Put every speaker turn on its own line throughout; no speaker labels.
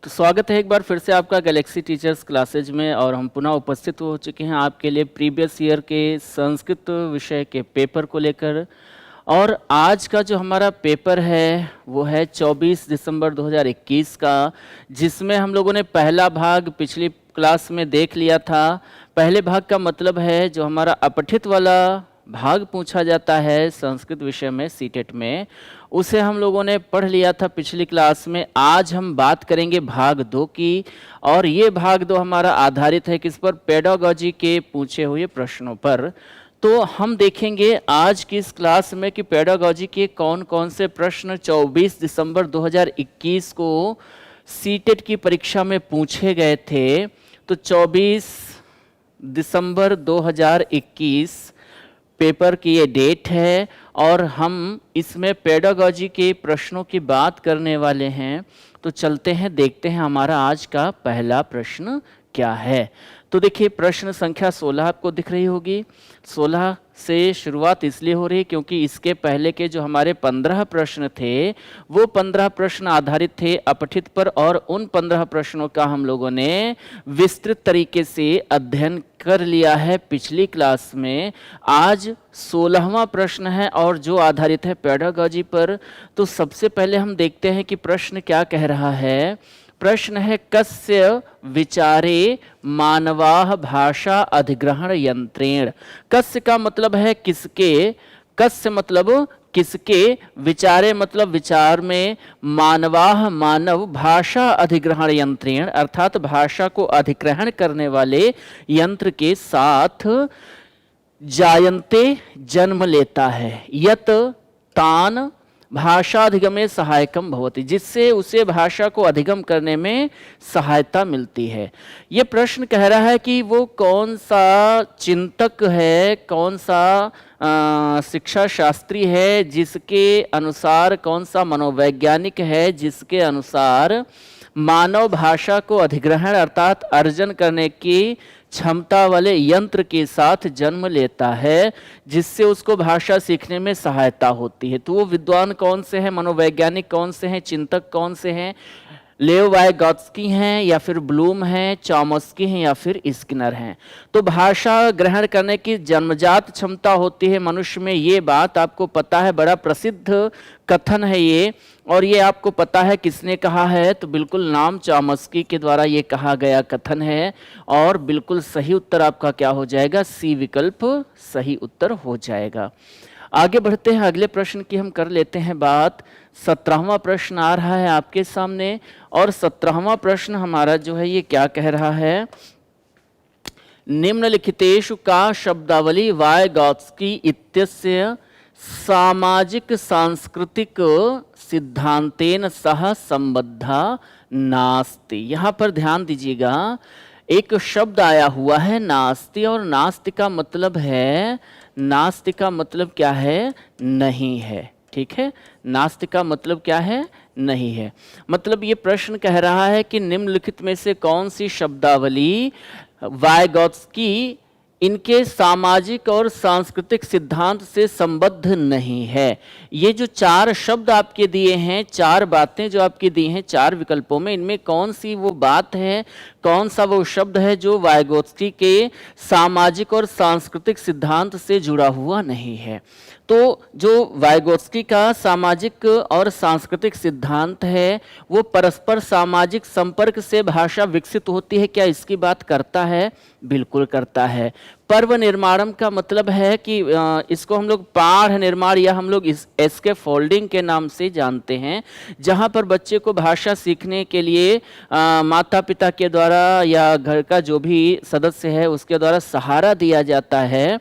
तो स्वागत है एक बार फिर से आपका गैलेक्सी टीचर्स क्लासेज में। और हम पुनः उपस्थित हो चुके हैं आपके लिए प्रीवियस ईयर के संस्कृत विषय के पेपर को लेकर। और आज का जो हमारा पेपर है वो है 24 दिसंबर 2021 का, जिसमें हम लोगों ने पहला भाग पिछली क्लास में देख लिया था। पहले भाग का मतलब है जो हमारा अपठित वाला भाग पूछा जाता है संस्कृत विषय में सीटेट में, उसे हम लोगों ने पढ़ लिया था पिछली क्लास में। आज हम बात करेंगे भाग 2 की, और ये भाग 2 हमारा आधारित है किस पर? पेडागॉजी के पूछे हुए प्रश्नों पर। तो हम देखेंगे आज की इस क्लास में कि पेडागॉजी के कौन कौन से प्रश्न 24 दिसंबर 2021 को सीटेट की परीक्षा में पूछे गए थे। तो 24 दिसंबर 2021 पेपर की ये डेट है और हम इसमें पेडागॉजी के प्रश्नों की बात करने वाले हैं। तो चलते हैं, देखते हैं हमारा आज का पहला प्रश्न क्या है। तो देखिए, प्रश्न संख्या 16 आपको दिख रही होगी। 16 से शुरुआत इसलिए हो रही है क्योंकि इसके पहले के जो हमारे 15 प्रश्न थे वो 15 प्रश्न आधारित थे अपठित पर, और उन 15 प्रश्नों का हम लोगों ने विस्तृत तरीके से अध्ययन कर लिया है पिछली क्लास में। आज 16वां प्रश्न है और जो आधारित है पेडागॉजी पर। तो सबसे पहले हम देखते हैं कि प्रश्न क्या कह रहा है। प्रश्न है, कस्य विचारे मानवाः भाषा अधिग्रहण यंत्रेण। कस्य का मतलब है किसके, कस्य मतलब किसके, विचारे मतलब विचार में, मानवाः मानव, भाषा अधिग्रहण यंत्रेण अर्थात भाषा को अधिग्रहण करने वाले यंत्र के साथ जायन्ते जन्म लेता है, यत तान भाषाधिगमे सहायकम भवति, जिससे उसे भाषा को अधिगम करने में सहायता मिलती है। ये प्रश्न कह रहा है कि वो कौन सा चिंतक है, कौन सा शिक्षा शास्त्री है जिसके अनुसार, कौन सा मनोवैज्ञानिक है जिसके अनुसार मानव भाषा को अधिग्रहण अर्थात अर्जन करने की क्षमता वाले यंत्र के साथ जन्म लेता है, जिससे उसको भाषा सीखने में सहायता होती है। तो वो विद्वान कौन से हैं, मनोवैज्ञानिक कौन से हैं, चिंतक कौन से हैं? लेव वाइगॉत्स्की हैं या फिर ब्लूम हैं, चॉम्स्की हैं या फिर स्किनर हैं। तो भाषा ग्रहण करने की जन्मजात क्षमता होती है मनुष्य में, ये बात आपको पता है, बड़ा प्रसिद्ध कथन है ये। और ये आपको पता है किसने कहा है? तो बिल्कुल नाम चॉम्स्की के द्वारा ये कहा गया कथन है। और बिल्कुल सही उत्तर आपका क्या हो जाएगा? सी विकल्प सही उत्तर हो जाएगा। आगे बढ़ते हैं, अगले प्रश्न की हम कर लेते हैं बात। 17वां प्रश्न आ रहा है आपके सामने, और 17वां प्रश्न हमारा जो है ये क्या कह रहा है। निम्नलिखितेषु का शब्दावली वाइगॉत्स्की इत्यस्य सामाजिक सांस्कृतिक सिद्धांतेन सह संबद्धा नास्ति। यहाँ पर ध्यान दीजिएगा, एक शब्द आया हुआ है नास्ति, और नास्ति का मतलब है, नास्ति का मतलब क्या है? नहीं है। ठीक है, नास्ति का मतलब क्या है? नहीं है। मतलब ये प्रश्न कह रहा है कि निम्नलिखित में से कौन सी शब्दावली वाइगॉत्स्की इनके सामाजिक और सांस्कृतिक सिद्धांत से संबद्ध नहीं है। ये जो 4 शब्द आपके दिए हैं, 4 बातें जो आपकी दी हैं 4 विकल्पों में, इनमें कौन सी वो बात है, कौन सा वो शब्द है जो वाइगॉत्स्की के सामाजिक और सांस्कृतिक सिद्धांत से जुड़ा हुआ नहीं है। तो जो वाइगॉत्स्की का सामाजिक और सांस्कृतिक सिद्धांत है वो परस्पर सामाजिक संपर्क से भाषा विकसित होती है, क्या इसकी बात करता है? बिल्कुल करता है। पर्व निर्माणम का मतलब है कि इसको हम लोग पाढ़ निर्माण या हम लोग इस एस्के फोल्डिंग के नाम से जानते हैं, जहाँ पर बच्चे को भाषा सीखने के लिए माता पिता के द्वारा या घर का जो भी सदस्य है उसके द्वारा सहारा दिया जाता है,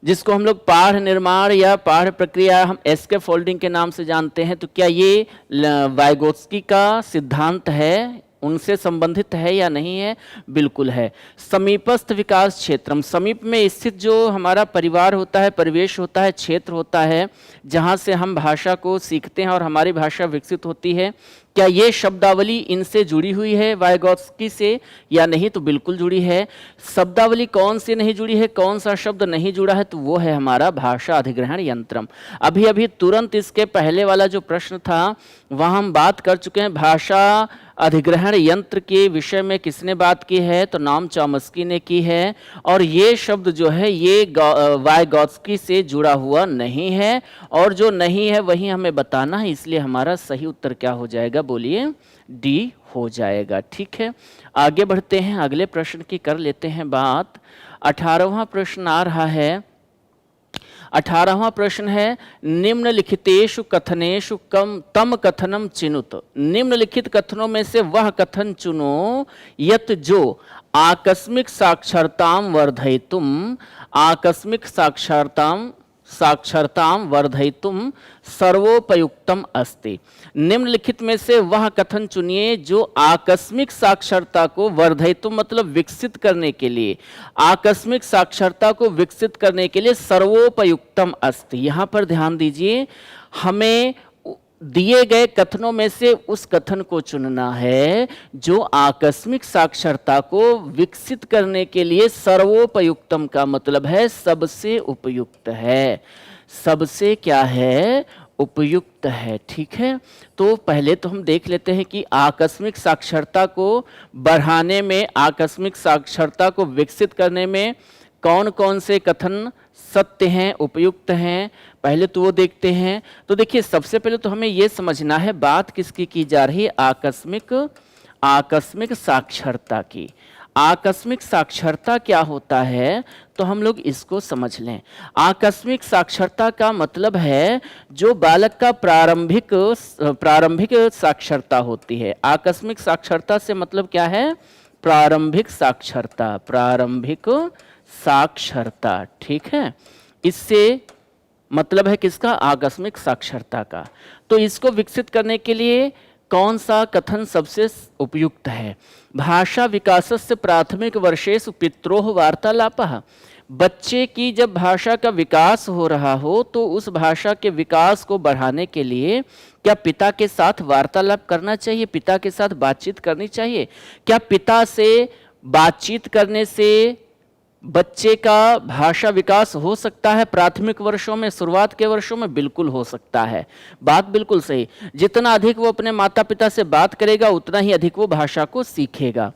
जिसको हम लोग पाढ़ निर्माण या पाढ़ प्रक्रिया हम एस्के फोल्डिंग के नाम से जानते हैं। तो क्या ये वाइगॉत्स्की का सिद्धांत है, उनसे संबंधित है या नहीं है? बिल्कुल है। समीपस्थ विकास क्षेत्रम, समीप में स्थित जो हमारा परिवार होता है, परिवेश होता है, क्षेत्र होता है, जहाँ से हम भाषा को सीखते हैं और हमारी भाषा विकसित होती है, क्या ये शब्दावली इनसे जुड़ी हुई है वाइगॉत्स्की से या नहीं? तो बिल्कुल जुड़ी है। शब्दावली कौन सी नहीं जुड़ी है, कौन सा शब्द नहीं जुड़ा है? तो वो है हमारा भाषा अधिग्रहण यंत्रम। अभी अभी तुरंत इसके पहले वाला जो प्रश्न था वहाँ हम बात कर चुके हैं। भाषा अधिग्रहण यंत्र के विषय में किसने बात की है? तो नाम चॉम्स्की ने की है। और ये शब्द जो है ये वाइगॉत्स्की से जुड़ा हुआ नहीं है, और जो नहीं है वही हमें बताना है, इसलिए हमारा सही उत्तर क्या हो जाएगा? बोलिए, डी हो जाएगा। ठीक है, आगे बढ़ते हैं, अगले प्रश्न की कर लेते हैं बात। 18वां प्रश्न आ रहा है। 18वां प्रश्न है, निम्नलिखितेषु कथनेषु तम कथनम चिनुत। निम्नलिखित कथनों में से वह कथन चुनो यत जो आकस्मिक साक्षरताम वर्धयितुम वर्धयितुम सर्वोपयुक्तम अस्ति। निम्नलिखित में से वह कथन चुनिए जो आकस्मिक साक्षरता को वर्धयितुम मतलब विकसित करने के लिए, आकस्मिक साक्षरता को विकसित करने के लिए सर्वोपयुक्तम अस्ति। यहाँ पर ध्यान दीजिए, हमें दिए गए कथनों में से उस कथन को चुनना है जो आकस्मिक साक्षरता को विकसित करने के लिए सर्वोपयुक्तम का मतलब है सबसे उपयुक्त है। सबसे क्या है? उपयुक्त है। ठीक है, तो पहले तो हम देख लेते हैं कि आकस्मिक साक्षरता को बढ़ाने में, आकस्मिक साक्षरता को विकसित करने में कौन कौन से कथन सत्य हैं, उपयुक्त हैं, पहले तो वो देखते हैं। तो देखिए, सबसे पहले तो हमें ये समझना है बात किसकी की जा रही है? आकस्मिक साक्षरता की। आकस्मिक साक्षरता क्या होता है? तो हम लोग इसको समझ लें। आकस्मिक साक्षरता का मतलब है जो बालक का प्रारंभिक साक्षरता होती है। आकस्मिक साक्षरता से मतलब क्या है? प्रारंभिक साक्षरता, प्रारंभिक साक्षरता। ठीक है, इससे मतलब है किसका? आकस्मिक साक्षरता का। तो इसको विकसित करने के लिए कौन सा कथन सबसे उपयुक्त है? भाषा विकासस्य प्राथमिक वर्षेषु पित्रोः वार्तालापः। बच्चे की जब भाषा का विकास हो रहा हो तो उस भाषा के विकास को बढ़ाने के लिए क्या पिता के साथ वार्तालाप करना चाहिए? पिता के साथ बातचीत करनी चाहिए? क्या पिता से बातचीत करने से बच्चे का भाषा विकास हो सकता है? प्राथमिक वर्षों में, शुरुआत के वर्षों में बिल्कुल हो सकता है। बात बिल्कुल सही। जितना अधिक वो अपने माता पिता से बात करेगा उतना ही अधिक वो भाषा को सीखेगा।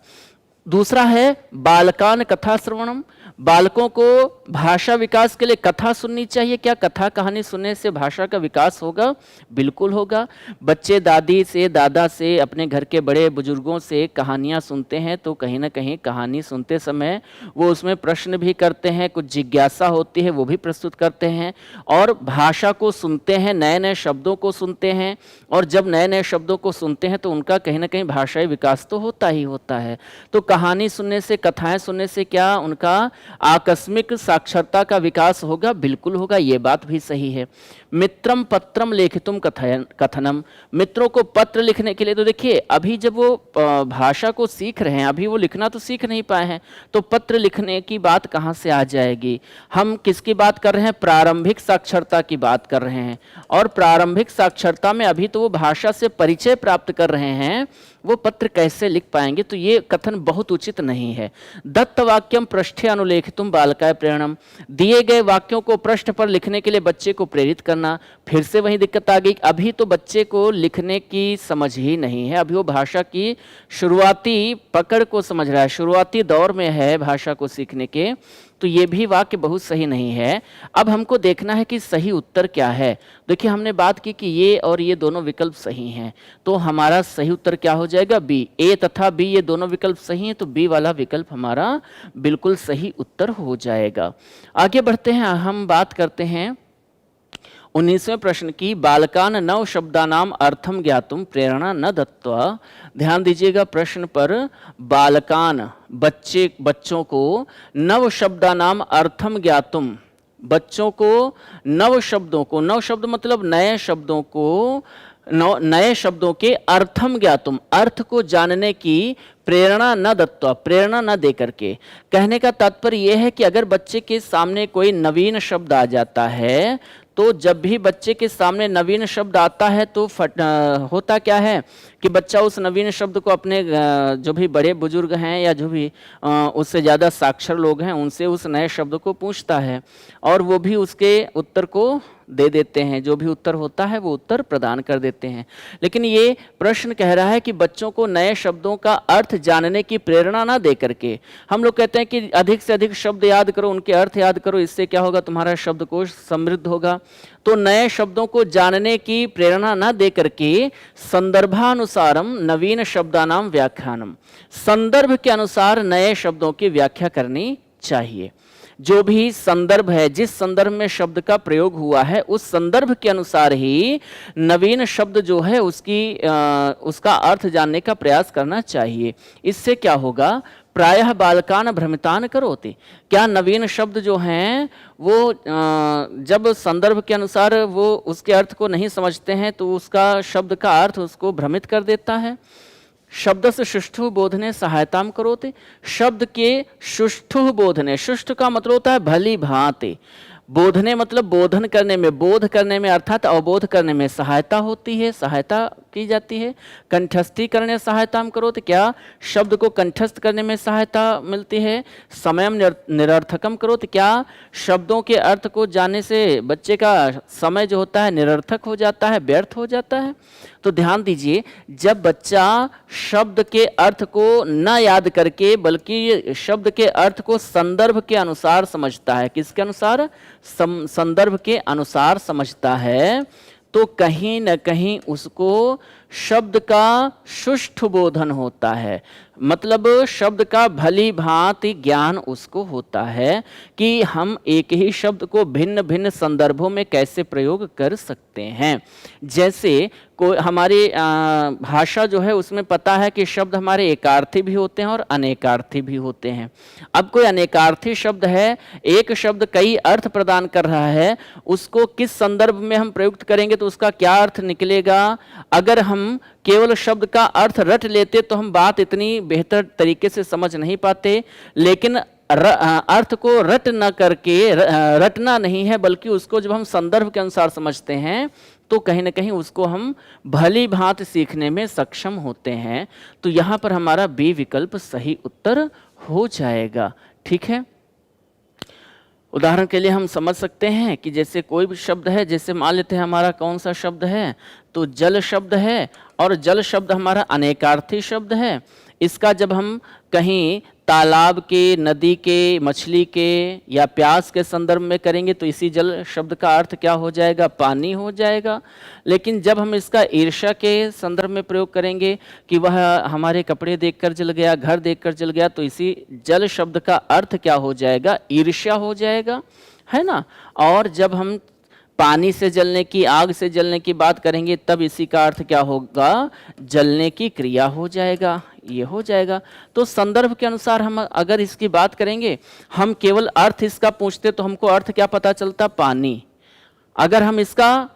दूसरा है बालकान कथा श्रवणम। बालकों को भाषा विकास के लिए कथा सुननी चाहिए। क्या कथा कहानी सुनने से भाषा का विकास होगा? बिल्कुल होगा। बच्चे दादी से, दादा से, अपने घर के बड़े बुजुर्गों से कहानियाँ सुनते हैं तो कहीं ना कहीं कहानी सुनते समय वो उसमें प्रश्न भी करते हैं, कुछ जिज्ञासा होती है वो भी प्रस्तुत करते हैं, और भाषा को सुनते हैं, नए नए शब्दों को सुनते हैं, और जब नए नए शब्दों को सुनते हैं तो उनका कहीं ना कहीं भाषाई विकास तो होता ही होता है। तो कहानी सुनने से, कथाएं सुनने से क्या उनका आकस्मिक साक्षरता का विकास होगा? बिल्कुल होगा। ये बात भी सही है। मित्रम पत्रम लेखितुम कथनम। मित्रों को पत्र लिखने के लिए, तो देखिए अभी जब वो भाषा को सीख रहे हैं, अभी वो लिखना तो सीख नहीं पाए हैं, तो पत्र लिखने की बात कहाँ से आ जाएगी? हम किसकी बात कर रहे हैं? प्रारंभिक साक्षरता की बात कर रहे हैं। और प्रारंभिक साक्षरता में अभी तो वो भाषा से परिचय प्राप्त कर रहे हैं, वो पत्र कैसे लिख पाएंगे? तो ये कथन बहुत उचित नहीं है। दत्त वाक्यम पृष्ठे अनुलेखितुम बालकाय प्रेरणम। दिए गए वाक्यों को पृष्ठ पर लिखने के लिए बच्चे को प्रेरित करना। फिर से वही दिक्कत आ गई, अभी तो बच्चे को लिखने की समझ ही नहीं है, अभी वो भाषा की शुरुआती पकड़ को समझ रहा है, शुरुआती दौर में है भाषा को सीखने के। तो ये भी वाक्य बहुत सही नहीं है। अब हमको देखना है कि सही उत्तर क्या है। देखिए, हमने बात की कि ये और ये दोनों विकल्प सही हैं, तो हमारा सही उत्तर क्या हो जाएगा? बी। ए तथा बी ये दोनों विकल्प सही हैं, तो बी वाला विकल्प हमारा बिल्कुल सही उत्तर हो जाएगा। आगे बढ़ते हैं, हम बात करते हैं 19वें प्रश्न की। बालकान नव शब्दानाम अर्थम ज्ञातुम प्रेरणा न दत्त्वा। ध्यान दीजिएगा प्रश्न पर। बालकान बच्चों को नव शब्दानाम अर्थम ज्ञातुम, बच्चों को नव शब्द मतलब नए शब्दों के अर्थम ज्ञातुम, अर्थ को जानने की प्रेरणा न दत्त्वा, प्रेरणा न दे करके। कहने का तात्पर्य यह है कि अगर बच्चे के सामने कोई नवीन शब्द आ जाता है, तो जब भी बच्चे के सामने नवीन शब्द आता है तो होता क्या है कि बच्चा उस नवीन शब्द को अपने जो भी बड़े बुजुर्ग हैं या जो भी उससे ज़्यादा साक्षर लोग हैं उनसे उस नए शब्द को पूछता है और वो भी उसके उत्तर को दे देते हैं, जो भी उत्तर होता है वो उत्तर प्रदान कर देते हैं। लेकिन ये प्रश्न कह रहा है कि बच्चों को नए शब्दों का अर्थ जानने की प्रेरणा ना दे करके, हम लोग कहते हैं कि अधिक से अधिक शब्द याद करो, उनके अर्थ याद करो, इससे क्या होगा, तुम्हारा शब्दकोश समृद्ध होगा। तो नए शब्दों को जानने की प्रेरणा ना दे करके संदर्भानुसारम नवीन शब्दानाम व्याख्यानम, संदर्भ के अनुसार नए शब्दों की व्याख्या करनी चाहिए। जो भी संदर्भ है, जिस संदर्भ में शब्द का प्रयोग हुआ है उस संदर्भ के अनुसार ही नवीन शब्द जो है उसका अर्थ जानने का प्रयास करना चाहिए। इससे क्या होगा, प्रायः बालकान भ्रमितान करोति, क्या नवीन शब्द जो हैं वो जब संदर्भ के अनुसार वो उसके अर्थ को नहीं समझते हैं तो उसका शब्द का अर्थ उसको भ्रमित कर देता है। शब्द से सुष्ठु बोधने सहायताम करोते, शब्द के सुष्ठु बोधने, सुष्ठु का मतलब होता है भली भांति, बोधने मतलब बोधन करने में, बोध करने में अर्थात अवबोध करने में सहायता होती है, सहायता की जाती है। कंठस्थी करने सहायताम करोते, क्या शब्द को कंठस्थ करने में सहायता मिलती है। समयम निरर्थकम करोते, क्या शब्दों के अर्थ को जानने से बच्चे का समय जो होता है निरर्थक हो जाता है, व्यर्थ हो जाता है। तो ध्यान दीजिए, जब बच्चा शब्द के अर्थ को न याद करके बल्कि शब्द के अर्थ को संदर्भ के अनुसार समझता है, किसके अनुसार, संदर्भ के अनुसार समझता है, तो कहीं न कहीं उसको शब्द का सुष्ठु बोधन होता है, मतलब शब्द का भली भांति ज्ञान उसको होता है कि हम एक ही शब्द को भिन्न भिन्न संदर्भों में कैसे प्रयोग कर सकते हैं। जैसे कोई हमारी भाषा जो है उसमें पता है कि शब्द हमारे एकार्थी भी होते हैं और अनेकार्थी भी होते हैं। अब कोई अनेकार्थी शब्द है, एक शब्द कई अर्थ प्रदान कर रहा है, उसको किस संदर्भ में हम प्रयुक्त करेंगे तो उसका क्या अर्थ निकलेगा। अगर हम केवल शब्द का अर्थ रट लेते तो हम बात इतनी बेहतर तरीके से समझ नहीं पाते, लेकिन अर्थ को रट न करके, रटना नहीं है बल्कि उसको जब हम संदर्भ के अनुसार समझते हैं तो कहीं ना कहीं उसको हम भली भांति सीखने में सक्षम होते हैं। तो यहाँ पर हमारा बी विकल्प सही उत्तर हो जाएगा। ठीक है, उदाहरण के लिए हम समझ सकते हैं कि जैसे कोई भी शब्द है, जैसे मान लेते हैं हमारा कौन सा शब्द है, तो जल शब्द है और जल शब्द हमारा अनेकार्थी शब्द है। इसका जब हम कहीं तालाब के, नदी के, मछली के या प्यास के संदर्भ में करेंगे तो इसी जल शब्द का अर्थ क्या हो जाएगा, पानी हो जाएगा। लेकिन जब हम इसका ईर्ष्या के संदर्भ में प्रयोग करेंगे कि वह हमारे कपड़े देखकर जल गया, घर देखकर जल गया, तो इसी जल शब्द का अर्थ क्या हो जाएगा, ईर्ष्या हो जाएगा, है ना। और जब हम पानी से जलने की, आग से जलने की बात करेंगे तब इसी का अर्थ क्या होगा, जलने की क्रिया हो जाएगा, ये हो जाएगा। तो संदर्भ के अनुसार हम अगर इसकी बात करेंगे, हम केवल अर्थ इसका पूछते तो हमको अर्थ क्या पता चलता, पानी। अगर हम इसका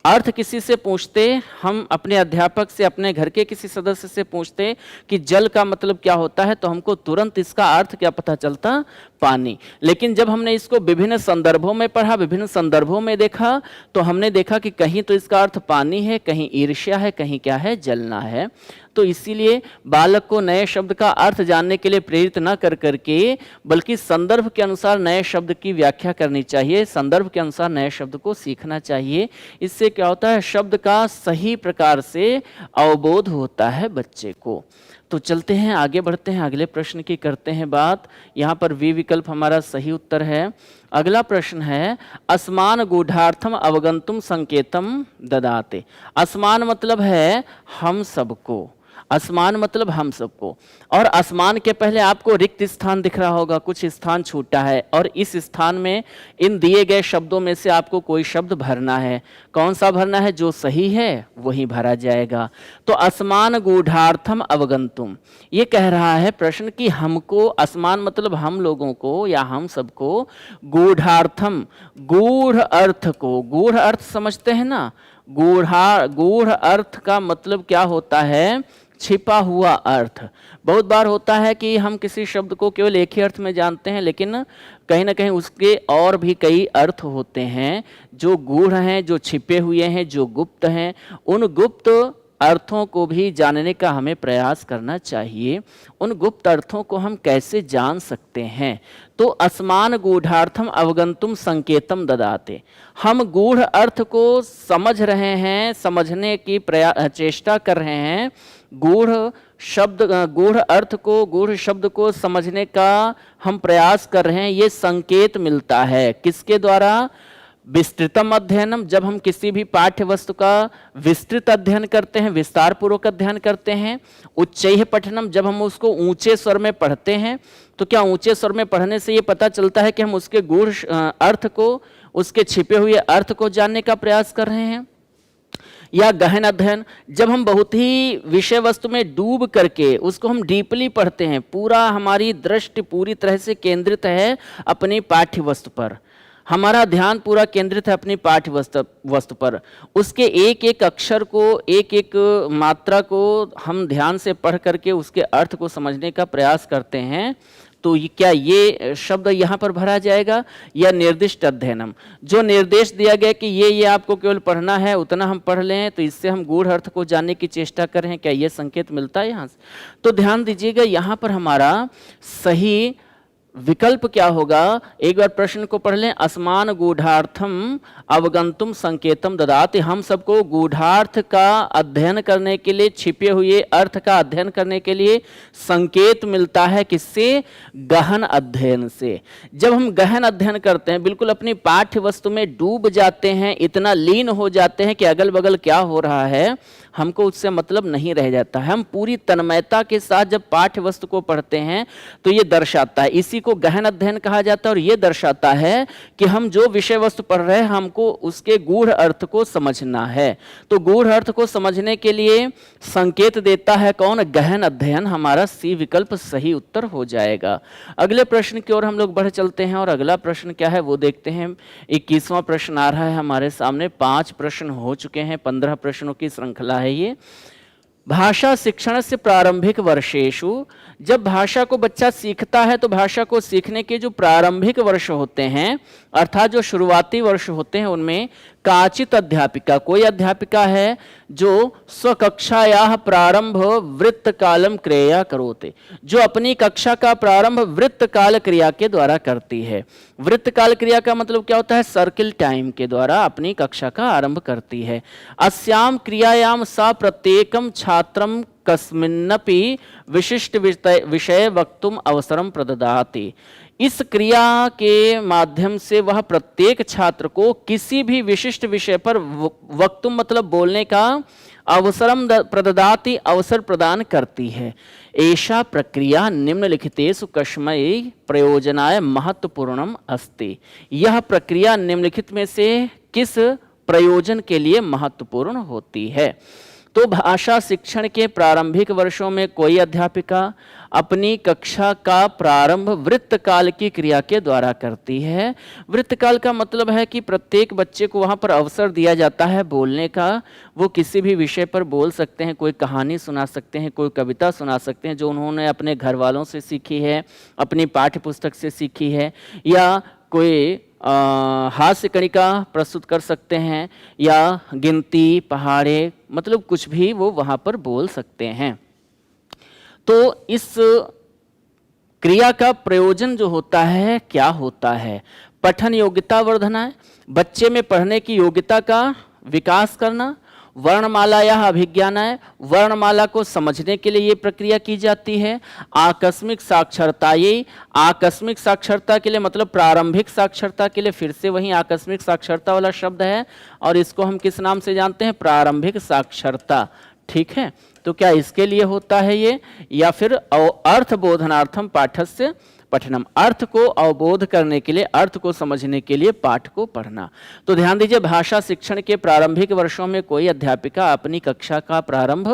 अर्थ किसी से पूछते, हम अपने अध्यापक से, अपने घर के किसी सदस्य से पूछते कि जल का मतलब क्या होता है, तो हमको तुरंत इसका अर्थ क्या पता चलता, पानी। लेकिन जब हमने इसको विभिन्न संदर्भों में पढ़ा, विभिन्न संदर्भों में देखा, तो हमने देखा कि कहीं तो इसका अर्थ पानी है, कहीं ईर्ष्या है, कहीं क्या है, जलना है। तो इसीलिए बालक को नए शब्द का अर्थ जानने के लिए प्रेरित न कर करके बल्कि संदर्भ के अनुसार नए शब्द की व्याख्या करनी चाहिए, संदर्भ के अनुसार नए शब्द को सीखना चाहिए। इससे क्या होता है, शब्द का सही प्रकार से अवबोध होता है बच्चे को। तो चलते हैं, आगे बढ़ते हैं, अगले प्रश्न की करते हैं बात। यहाँ पर वी विकल्प हमारा सही उत्तर है। अगला प्रश्न है, असमान गूढ़ार्थम अवगंतुम संकेतम ददाते। असमान मतलब है हम सबको, असमान मतलब हम सबको, और असमान के पहले आपको रिक्त स्थान दिख रहा होगा, कुछ स्थान छूटा है, और इस स्थान में इन दिए गए शब्दों में से आपको कोई शब्द भरना है। कौन सा भरना है, जो सही है वही भरा जाएगा। तो असमान गूढ़ार्थम अवगंतुम, ये कह रहा है प्रश्न कि हमको, असमान मतलब हम लोगों को या हम सबको, गूढ़ार्थम, गूढ़ अर्थ को, गूढ़ अर्थ समझते हैं ना, गूढ़ अर्थ का मतलब क्या होता है, छिपा हुआ अर्थ। बहुत बार होता है कि हम किसी शब्द को केवल एक ही अर्थ में जानते हैं, लेकिन कहीं ना कहीं उसके और भी कई अर्थ होते हैं जो गूढ़ हैं, जो छिपे हुए हैं, जो गुप्त हैं। उन गुप्त अर्थों को भी जानने का हमें प्रयास करना चाहिए। उन गुप्त अर्थों को हम कैसे जान सकते हैं? तो असमान गूढ़ार्थम अवगंतुम संकेतम ददाते। हम गूढ़ अर्थ को समझ रहे हैं, समझने की चेष्टा कर रहे हैं। गूढ़ गूढ़ अर्थ को, गूढ़ शब्द को समझने का हम प्रयास कर रहे हैं। ये संकेत मिलता है किसके द्वारा? विस्तृतम अध्ययनम। जब हम किसी भी पाठ्य वस्तु का विस्तृत अध्ययन करते हैं, विस्तार पूर्वक अध्ययन करते हैं। उच्चैः पठनम। जब हम उसको ऊंचे स्वर में पढ़ते हैं, तो क्या ऊंचे स्वर में पढ़ने से ये पता चलता है कि हम उसके गूढ़ अर्थ को, उसके छिपे हुए अर्थ को जानने का प्रयास कर रहे हैं? या गहन अध्ययन। जब हम बहुत ही विषय वस्तु में डूब करके उसको हम डीपली पढ़ते हैं, पूरा हमारी दृष्टि पूरी तरह से केंद्रित है अपनी पाठ्य वस्तु पर, हमारा ध्यान पूरा केंद्रित है अपनी पाठ्य वस्तु पर, उसके एक एक अक्षर को, एक एक मात्रा को हम ध्यान से पढ़ करके उसके अर्थ को समझने का प्रयास करते हैं, तो क्या ये शब्द यहाँ पर भरा जाएगा? या निर्दिष्ट अध्ययनम। जो निर्देश दिया गया कि ये आपको केवल पढ़ना है, उतना हम पढ़ लें, तो इससे हम गूढ़ अर्थ को जानने की चेष्टा कर रहे हैं, क्या ये संकेत मिलता है यहाँ से? तो ध्यान दीजिएगा, यहाँ पर हमारा सही विकल्प क्या होगा? एक बार प्रश्न को पढ़ लें। असमान गूढ़ार्थम अवगंतुम संकेतम ददाति। हम सबको गूढ़ार्थ का अध्ययन करने के लिए, छिपे हुए अर्थ का अध्ययन करने के लिए संकेत मिलता है। किससे? गहन अध्ययन से। जब हम गहन अध्ययन करते हैं, बिल्कुल अपनी पाठ्य वस्तु में डूब जाते हैं, इतना लीन हो जाते हैं कि अगल बगल क्या हो रहा है हमको उससे मतलब नहीं रह जाता है। हम पूरी तन्मयता के साथ जब पाठ्य वस्तु को पढ़ते हैं तो ये दर्शाता है, इसी को गहन अध्ययन कहा जाता है। और ये दर्शाता है कि हम जो विषय वस्तु पढ़ रहे हैं हमको उसके गूढ़ अर्थ को समझना है। तो गूढ़ अर्थ को समझने के लिए संकेत देता है कौन? गहन अध्ययन। हमारा सी विकल्प सही उत्तर हो जाएगा। अगले प्रश्न की ओर हम लोग बढ़ चलते हैं, और अगला प्रश्न क्या है वो देखते हैं। 21वां प्रश्न आ रहा है हमारे सामने। 5 प्रश्न हो चुके हैं, 15 प्रश्नों की श्रृंखला है ये। भाषा शिक्षण से प्रारंभिक वर्षेषु। जब भाषा को बच्चा सीखता है तो भाषा को सीखने के जो प्रारंभिक वर्ष होते हैं, अर्थात जो शुरुआती वर्ष होते हैं, उनमें काचित अध्यापिका, कोई अध्यापिका है जो स्वकक्षायाः प्रारंभ वृत्त कालम क्रिया करोते, जो अपनी कक्षा का प्रारंभ वृत्त काल क्रिया के द्वारा करती है। वृत्त काल क्रिया का मतलब क्या होता है? सर्किल टाइम के द्वारा अपनी कक्षा का आरंभ करती है। अस्याम क्रियायाम सा प्रत्येकम छात्रम कस्मिन्नपि विशिष्ट विषय वक्तुम अवसरम प्रददाति। इस क्रिया के माध्यम से वह प्रत्येक छात्र को किसी भी विशिष्ट विषय पर वक्तुम मतलब बोलने का अवसरम प्रददाति, अवसर प्रदान करती है। ऐसा प्रक्रिया निम्नलिखितेषु कस्मै प्रयोजनाय महत्वपूर्णम अस्ति। यह प्रक्रिया निम्नलिखित में से किस प्रयोजन के लिए महत्वपूर्ण होती है? तो भाषा शिक्षण के प्रारंभिक वर्षों में कोई अध्यापिका अपनी कक्षा का प्रारंभ वृत्तकाल की क्रिया के द्वारा करती है। वृत्तकाल का मतलब है कि प्रत्येक बच्चे को वहाँ पर अवसर दिया जाता है बोलने का। वो किसी भी विषय पर बोल सकते हैं, कोई कहानी सुना सकते हैं, कोई कविता सुना सकते हैं जो उन्होंने अपने घर वालों से सीखी है, अपनी पाठ्य पुस्तक से सीखी है, या कोई हास्य कणिका प्रस्तुत कर सकते हैं, या गिनती, पहाड़े, मतलब कुछ भी वो वहाँ पर बोल सकते हैं। तो इस क्रिया का प्रयोजन जो होता है क्या होता है? पठन योग्यता वर्धना, बच्चे में पढ़ने की योग्यता का विकास करना। वर्णमाला या अभिज्ञानाय, वर्णमाला को समझने के लिए ये प्रक्रिया की जाती है। आकस्मिक साक्षरता, ये आकस्मिक साक्षरता के लिए मतलब प्रारंभिक साक्षरता के लिए फिर से वही आकस्मिक साक्षरता वाला शब्द है, और इसको हम किस नाम से जानते हैं? प्रारंभिक साक्षरता। ठीक है, तो क्या इसके लिए होता है ये, या फिर अर्थ बोधनार्थम पाठस्य पठनम, अर्थ को अवबोध करने के लिए, अर्थ को समझने के लिए पाठ को पढ़ना। तो ध्यान दीजिए, भाषा शिक्षण के प्रारंभिक वर्षों में कोई अध्यापिका अपनी कक्षा का प्रारंभ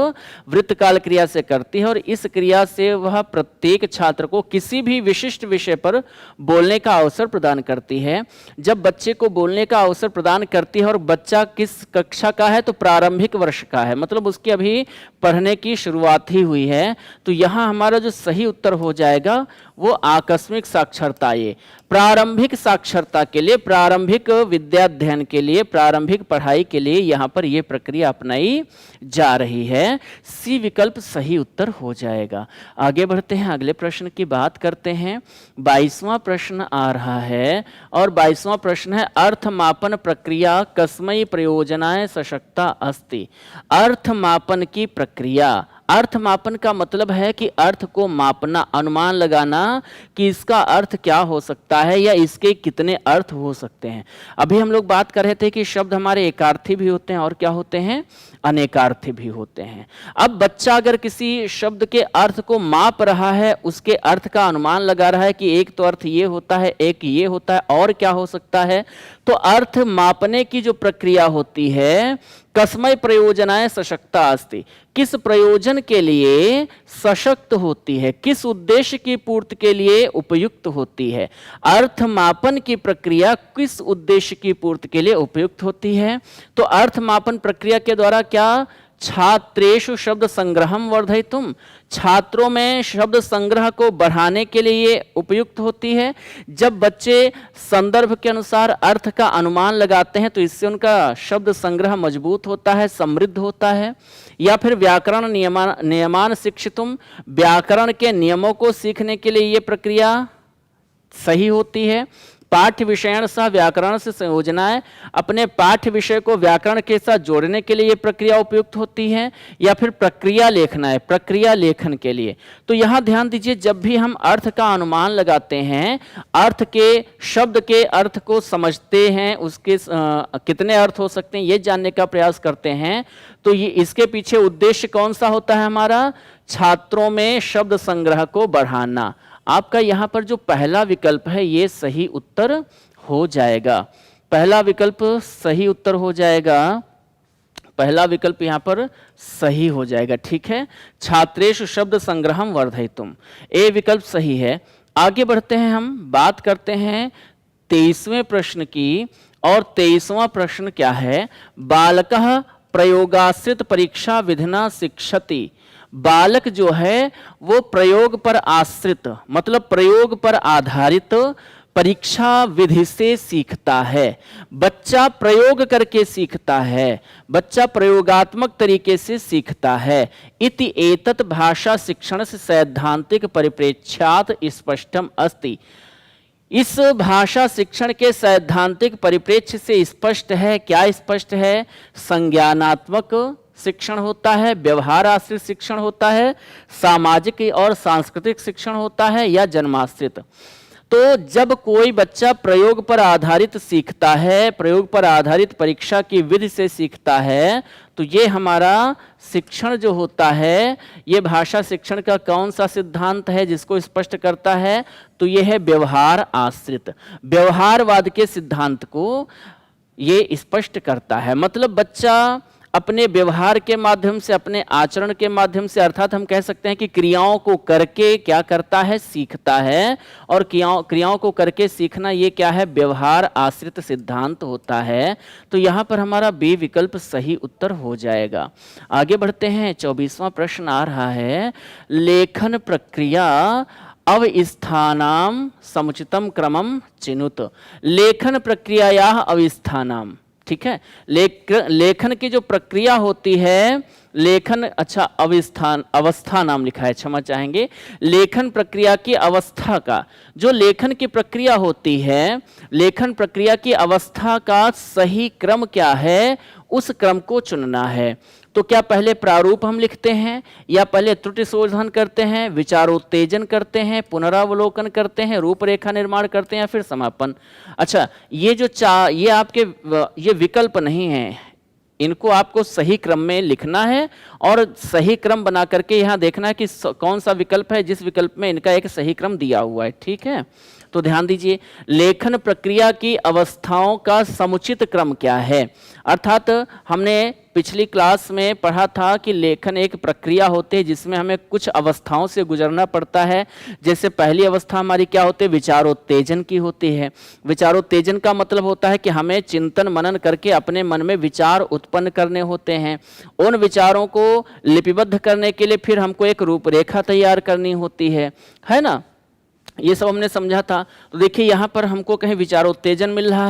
वृत्तकाल क्रिया से करती है, और इस क्रिया से वह प्रत्येक छात्र को किसी भी विशिष्ट विषय पर बोलने का अवसर प्रदान करती है। जब बच्चे को बोलने का अवसर प्रदान करती है, और बच्चा किस कक्षा का है? तो प्रारंभिक वर्ष का है, मतलब उसकी अभी पढ़ने की शुरुआत ही हुई है। तो यहाँ हमारा जो सही उत्तर हो जाएगा वो आकस्मिक साक्षरता। ये प्रारंभिक साक्षरता के लिए, प्रारंभिक विद्याध्ययन के लिए, प्रारंभिक पढ़ाई के लिए यहाँ पर ये प्रक्रिया अपनाई जा रही है। सी विकल्प सही उत्तर हो जाएगा। आगे बढ़ते हैं, अगले प्रश्न की बात करते हैं। 22वां प्रश्न आ रहा है और 22वां प्रश्न है अर्थमापन प्रक्रिया कस्मै प्रयोजनाय सशक्ता अस्ति। अर्थमापन की प्रक्रिया, अर्थमापन का मतलब है कि अर्थ को मापना, अनुमान लगाना कि इसका अर्थ क्या हो सकता है या इसके कितने अर्थ हो सकते हैं। अभी हम लोग बात कर रहे थे कि शब्द हमारे एकार्थी भी होते हैं और क्या होते हैं, अनेकार्थी भी होते हैं। अब बच्चा अगर किसी शब्द के अर्थ को माप रहा है, उसके अर्थ का अनुमान लगा रहा है कि एक तो अर्थ ये होता है, एक ये होता है, और क्या हो सकता है, तो अर्थ मापने की जो प्रक्रिया होती है कस्मै प्रयोजनाय सशक्ता अस्ति, किस प्रयोजन के लिए सशक्त होती है, किस उद्देश्य की पूर्ति के लिए उपयुक्त होती है। अर्थ मापन की प्रक्रिया किस उद्देश्य की पूर्ति के लिए उपयुक्त होती है। तो अर्थ मापन प्रक्रिया के द्वारा क्या, छात्रेषु शब्द संग्रहम वर्धयितुम, छात्रों में शब्द संग्रह को बढ़ाने के लिए ये उपयुक्त होती है। जब बच्चे संदर्भ के अनुसार अर्थ का अनुमान लगाते हैं तो इससे उनका शब्द संग्रह मजबूत होता है, समृद्ध होता है। या फिर व्याकरण नियमान शिक्षितुम, व्याकरण के नियमों को सीखने के लिए ये प्रक्रिया सही होती है। पाठ्य विषयण सह व्याकरण से संयोजनाएं, अपने पाठ्य विषय को व्याकरण के साथ जोड़ने के लिए यह प्रक्रिया उपयुक्त होती है। या फिर प्रक्रिया लेखना है, प्रक्रिया लेखन के लिए। तो यहां ध्यान दीजिए, जब भी हम अर्थ का अनुमान लगाते हैं, अर्थ के, शब्द के अर्थ को समझते हैं, उसके कितने अर्थ हो सकते हैं ये जानने का प्रयास करते हैं, तो ये इसके पीछे उद्देश्य कौन सा होता है हमारा, छात्रों में शब्द संग्रह को बढ़ाना। आपका यहाँ पर जो पहला विकल्प है ये सही उत्तर हो जाएगा। पहला विकल्प सही उत्तर हो जाएगा, पहला विकल्प यहाँ पर सही हो जाएगा। ठीक है, छात्रेषु शब्द संग्रहम वर्धयितुम, ए विकल्प सही है। आगे बढ़ते हैं, हम बात करते हैं 23वें प्रश्न की। और 23वां प्रश्न क्या है, बालकः प्रयोगाश्रित परीक्षा विधिना शिक्षति। बालक जो है वो प्रयोग पर आश्रित, मतलब प्रयोग पर आधारित परीक्षा विधि से सीखता है। बच्चा प्रयोग करके सीखता है, बच्चा प्रयोगात्मक तरीके से सीखता है। इति एतत् भाषा शिक्षण से सैद्धांतिक परिप्रेक्ष्यात् स्पष्टम अस्ति। इस भाषा शिक्षण के सैद्धांतिक परिप्रेक्ष्य से स्पष्ट है। क्या स्पष्ट है, संज्ञानात्मक शिक्षण होता है, व्यवहार आश्रित शिक्षण होता है, सामाजिक और सांस्कृतिक शिक्षण होता है, या जन्माश्रित। तो जब कोई बच्चा प्रयोग पर आधारित सीखता है, प्रयोग पर आधारित परीक्षा की विधि से सीखता है, तो ये हमारा शिक्षण जो होता है, ये भाषा शिक्षण का कौन सा सिद्धांत है जिसको स्पष्ट करता है, तो ये है व्यवहार आश्रित। व्यवहारवाद के सिद्धांत को ये स्पष्ट करता है। मतलब बच्चा अपने व्यवहार के माध्यम से, अपने आचरण के माध्यम से, अर्थात हम कह सकते हैं कि क्रियाओं को करके क्या करता है, सीखता है। और क्रियाओं को करके सीखना ये क्या है, व्यवहार आश्रित सिद्धांत होता है। तो यहाँ पर हमारा बी विकल्प सही उत्तर हो जाएगा। आगे बढ़ते हैं, 24वां प्रश्न आ रहा है, लेखन प्रक्रिया अवस्थानाम समुचितम क्रमम चिनुत। लेखन प्रक्रिया अवस्थानाम, ठीक है, लेखन की जो प्रक्रिया होती है, लेखन, अच्छा अवस्था नाम लिखा है, क्षमा चाहेंगे। लेखन प्रक्रिया की अवस्था का, जो लेखन की प्रक्रिया होती है, लेखन प्रक्रिया की अवस्था का सही क्रम क्या है, उस क्रम को चुनना है। तो क्या पहले प्रारूप हम लिखते हैं, या पहले त्रुटि शोधन करते हैं, विचारोत्तेजन करते हैं, पुनरावलोकन करते हैं, रूपरेखा निर्माण करते हैं, या फिर समापन। अच्छा, ये जो ये आपके ये विकल्प नहीं है, इनको आपको सही क्रम में लिखना है और सही क्रम बना करके यहाँ देखना है कि कौन सा विकल्प है जिस विकल्प में इनका एक सही क्रम दिया हुआ है। ठीक है, तो ध्यान दीजिए, लेखन प्रक्रिया की अवस्थाओं का समुचित क्रम क्या है। अर्थात हमने पिछली क्लास में पढ़ा था कि लेखन एक प्रक्रिया होती है जिसमें हमें कुछ अवस्थाओं से गुजरना पड़ता है। जैसे पहली अवस्था हमारी क्या होती है, विचारोत्तेजन की होती है। विचारोत्तेजन का मतलब होता है कि हमें चिंतन मनन करके अपने मन में विचार उत्पन्न करने होते हैं। उन विचारों को लिपिबद्ध करने के लिए फिर हमको एक रूपरेखा तैयार करनी होती है ना। ये सब हमने समझा था। तो देखिए यहाँ पर हमको कहीं विचारोत्तेजन मिल रहा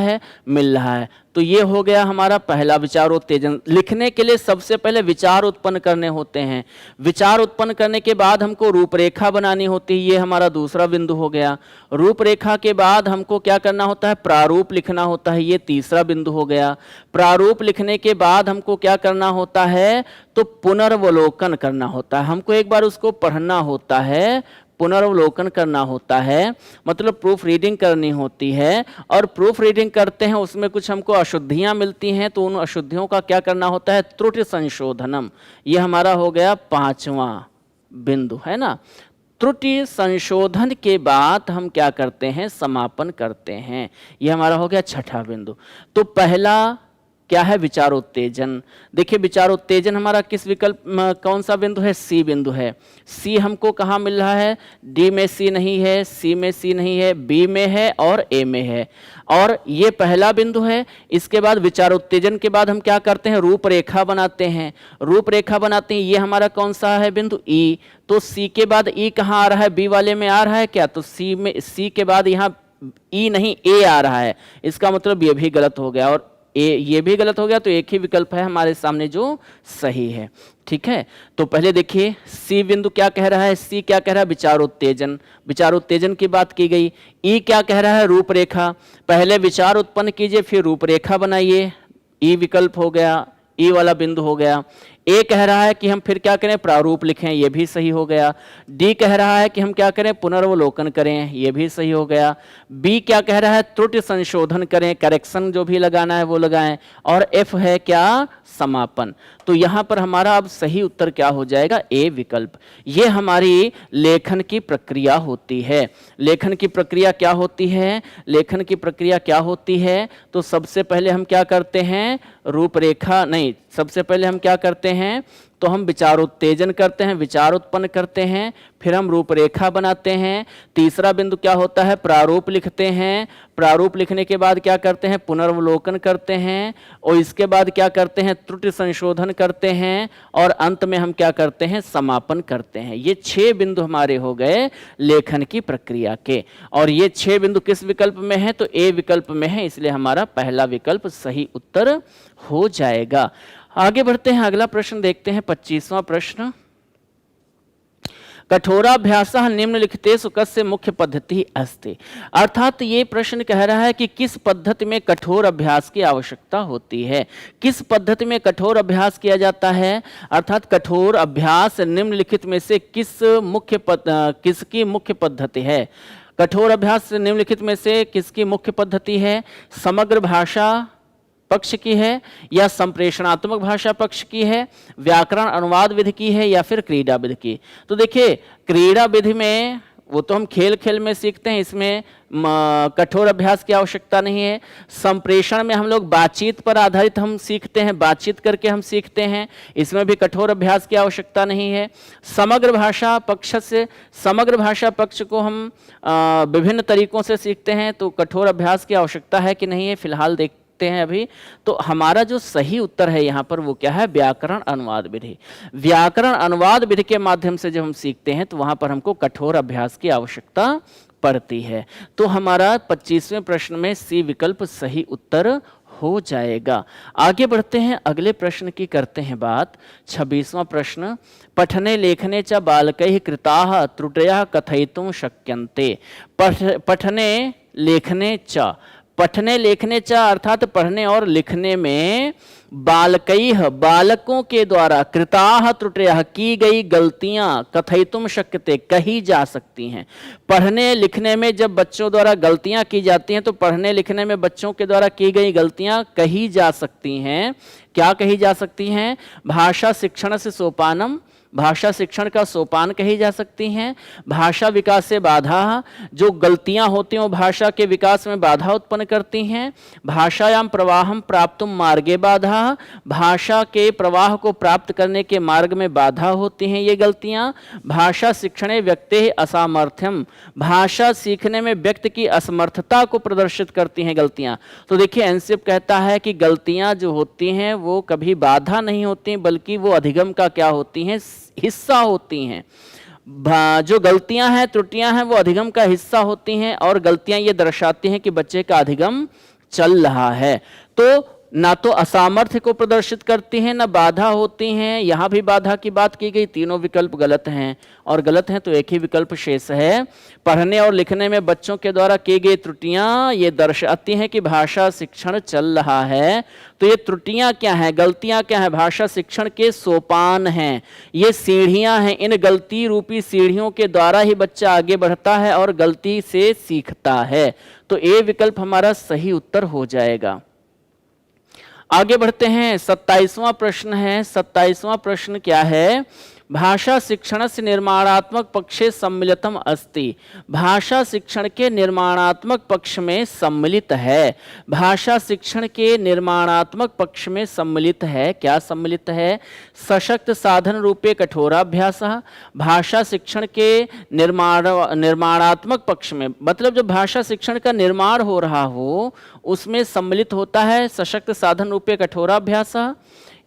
है, तो ये हो गया हमारा पहला विचारोत्तेजन। लिखने के लिए सबसे पहले विचार उत्पन्न करने होते हैं, विचार उत्पन्न करने के बाद हमको रूपरेखा बनानी होती है, ये हमारा दूसरा बिंदु हो गया। रूपरेखा के बाद हमको क्या करना होता है, प्रारूप लिखना होता है, ये तीसरा बिंदु हो गया। प्रारूप लिखने के बाद हमको क्या करना होता है, तो पुनर्वलोकन करना होता है, हमको एक बार उसको पढ़ना होता है, पुनर्वलोकन करना होता है, मतलब प्रूफ रीडिंग करनी होती है। और प्रूफ रीडिंग करते हैं, उसमें कुछ हमको अशुद्धियां मिलती हैं, तो उन अशुद्धियों का क्या करना होता है, त्रुटि संशोधनम। ये हमारा हो गया पांचवा बिंदु, है ना। त्रुटि संशोधन के बाद हम क्या करते हैं, समापन करते हैं। यह हमारा हो गया छठा बिंदु। तो पहला क्या है, विचारोत्तेजन। देखिए विचारोत्तेजन हमारा किस विकल्प कौन सा बिंदु है, सी बिंदु है। सी हमको कहाँ मिल रहा है, डी में सी नहीं है, सी में सी नहीं है, बी में है और ए में है, और ये पहला बिंदु है। इसके बाद विचारोत्तेजन के बाद हम क्या करते हैं, रूपरेखा बनाते हैं। रूपरेखा बनाते हैं, ये हमारा कौन सा है बिंदु, ई। तो सी के बाद ई कहाँ आ रहा है, बी वाले में आ रहा है क्या, तो सी में, सी के बाद यहाँ ई नहीं ए आ रहा है, इसका मतलब ये भी गलत हो गया, और ये भी गलत हो गया। तो एक ही विकल्प है हमारे सामने जो सही है, ठीक है। तो पहले देखिए सी बिंदु क्या कह रहा है, सी क्या कह रहा है, विचारोत्तेजन, विचारोत्तेजन की बात की गई। ई क्या कह रहा है, रूपरेखा। पहले विचार उत्पन्न कीजिए फिर रूपरेखा बनाइए, ई विकल्प हो गया, ई वाला बिंदु हो गया। ए कह रहा है कि हम फिर क्या करें, प्रारूप लिखें, यह भी सही हो गया। डी कह रहा है कि हम क्या करें, पुनर्वलोकन करें, यह भी सही हो गया। बी क्या कह रहा है, त्रुटि संशोधन करें, करेक्शन जो भी लगाना है वो लगाएं। और एफ है क्या, समापन। तो यहां पर हमारा अब सही उत्तर क्या हो जाएगा, ए विकल्प। ये हमारी लेखन की प्रक्रिया होती है। लेखन की प्रक्रिया क्या होती है, लेखन की प्रक्रिया क्या होती है, तो सबसे पहले हम क्या करते हैं, रूपरेखा नहीं, सबसे पहले हम क्या करते हैं, तो हम विचारोत्तेजन करते हैं, विचार उत्पन्न करते हैं, फिर हम रूपरेखा बनाते हैं। तीसरा बिंदु क्या होता है, प्रारूप लिखते हैं। प्रारूप लिखने के बाद क्या करते हैं, पुनर्वलोकन करते हैं, और इसके बाद क्या करते हैं, त्रुटि संशोधन करते हैं, और अंत में हम क्या करते हैं, समापन करते हैं। ये 6 बिंदु हमारे हो गए लेखन की प्रक्रिया के, और ये 6 बिंदु किस विकल्प में है, तो ए विकल्प में है, इसलिए हमारा पहला विकल्प सही उत्तर हो जाएगा। आगे बढ़ते हैं, अगला प्रश्न देखते हैं, 25वां प्रश्न। कठोराभ्यासः निम्नलिखितेषु कस्य मुख्य पद्धति अस्ति। अर्थात ये प्रश्न कह रहा है कि किस पद्धति में कठोर अभ्यास की आवश्यकता होती है, किस पद्धति में कठोर अभ्यास किया जाता है। अर्थात कठोर अभ्यास निम्नलिखित में से किसकी मुख्य पद्धति है। कठोर अभ्यास निम्नलिखित में से किसकी मुख्य पद्धति है, समग्र भाषा पक्ष की है, या संप्रेषणात्मक भाषा पक्ष की है, व्याकरण अनुवाद विधि की है, या फिर क्रीड़ा विधि की। तो देखिए क्रीड़ा विधि में वो तो हम खेल खेल में सीखते हैं, इसमें कठोर अभ्यास की आवश्यकता नहीं है। संप्रेषण में हम लोग बातचीत पर आधारित हम सीखते हैं, बातचीत करके हम सीखते हैं, इसमें भी कठोर अभ्यास की आवश्यकता नहीं है। समग्र भाषा पक्ष से, समग्र भाषा पक्ष को हम विभिन्न तरीकों से सीखते हैं, तो कठोर अभ्यास की आवश्यकता है कि नहीं है, फिलहाल देखते हैं अभी। तो हमारा जो सही उत्तर है यहाँ पर वो क्या है, व्याकरण अनुवाद विधि। व्याकरण अनुवाद विधि के माध्यम से जब हम सीखते हैं तो वहां पर हमको कठोर अभ्यास की आवश्यकता पड़ती है। तो हमारा 25वें प्रश्न में सी विकल्प सही उत्तर हो जाएगा। आगे बढ़ते हैं, अगले प्रश्न की करते हैं बात। 26वां प्रश्न, पठने लेखने च बालकैः कृताः त्रुटयः कथयितुं शक्यन्ते। पठने लेखने च, पठने लेखने च अर्थात पढ़ने और लिखने में बालकैः बालकों के द्वारा, कृताः त्रुटयः की गई गलतियां, कथयितुं शक्यते कही जा सकती हैं। पढ़ने लिखने में जब बच्चों द्वारा गलतियां की जाती हैं तो पढ़ने लिखने में बच्चों के द्वारा की गई गलतियां कही जा सकती हैं। क्या कही जा सकती हैं, भाषा शिक्षण से सोपानम, भाषा शिक्षण का सोपान कही जा सकती हैं। भाषा विकास से बाधा, जो गलतियां होती हैं वो भाषा के विकास में बाधा उत्पन्न करती हैं। भाषायाम प्रवाहम प्राप्तुम मार्गे बाधा, भाषा के प्रवाह को प्राप्त करने के मार्ग में बाधा होती हैं ये गलतियां। भाषा शिक्षणे व्यक्तेः असामर्थ्यम, भाषा सीखने में व्यक्ति की असमर्थता को प्रदर्शित करती हैं गलतियां। तो देखिए एनसीएफ कहता है कि गलतियां जो होती हैं वो कभी बाधा नहीं होती, बल्कि वो अधिगम का क्या होती हैं, हिस्सा होती हैं। जो गलतियां हैं, त्रुटियां हैं, वो अधिगम का हिस्सा होती हैं और गलतियां ये दर्शाती हैं कि बच्चे का अधिगम चल रहा है। तो ना तो असामर्थ्य को प्रदर्शित करती हैं, ना बाधा होती हैं। यहां भी बाधा की बात की गई, तीनों विकल्प गलत हैं और गलत हैं तो एक ही विकल्प शेष है। पढ़ने और लिखने में बच्चों के द्वारा की गई त्रुटियां ये दर्शाती हैं कि भाषा शिक्षण चल रहा है। तो ये त्रुटियां क्या हैं, गलतियां क्या हैं? भाषा शिक्षण के सोपान हैं, ये सीढ़ियां हैं। इन गलती रूपी सीढ़ियों के द्वारा ही बच्चा आगे बढ़ता है और गलती से सीखता है। तो ए विकल्प हमारा सही उत्तर हो जाएगा। आगे बढ़ते हैं, 27वां प्रश्न है। 27वां प्रश्न क्या है? भाषा शिक्षण से निर्माणात्मक पक्षे सम्मिलितम अस्ति। भाषा शिक्षण के निर्माणात्मक पक्ष में सम्मिलित है। भाषा शिक्षण के निर्माणात्मक पक्ष में सम्मिलित है। क्या सम्मिलित है? सशक्त साधन रूपे कठोराभ्यास। भाषा शिक्षण के निर्माणात्मक पक्ष में मतलब जब भाषा शिक्षण का निर्माण हो रहा हो उसमें सम्मिलित होता है सशक्त साधन रूपे कठोराभ्यास,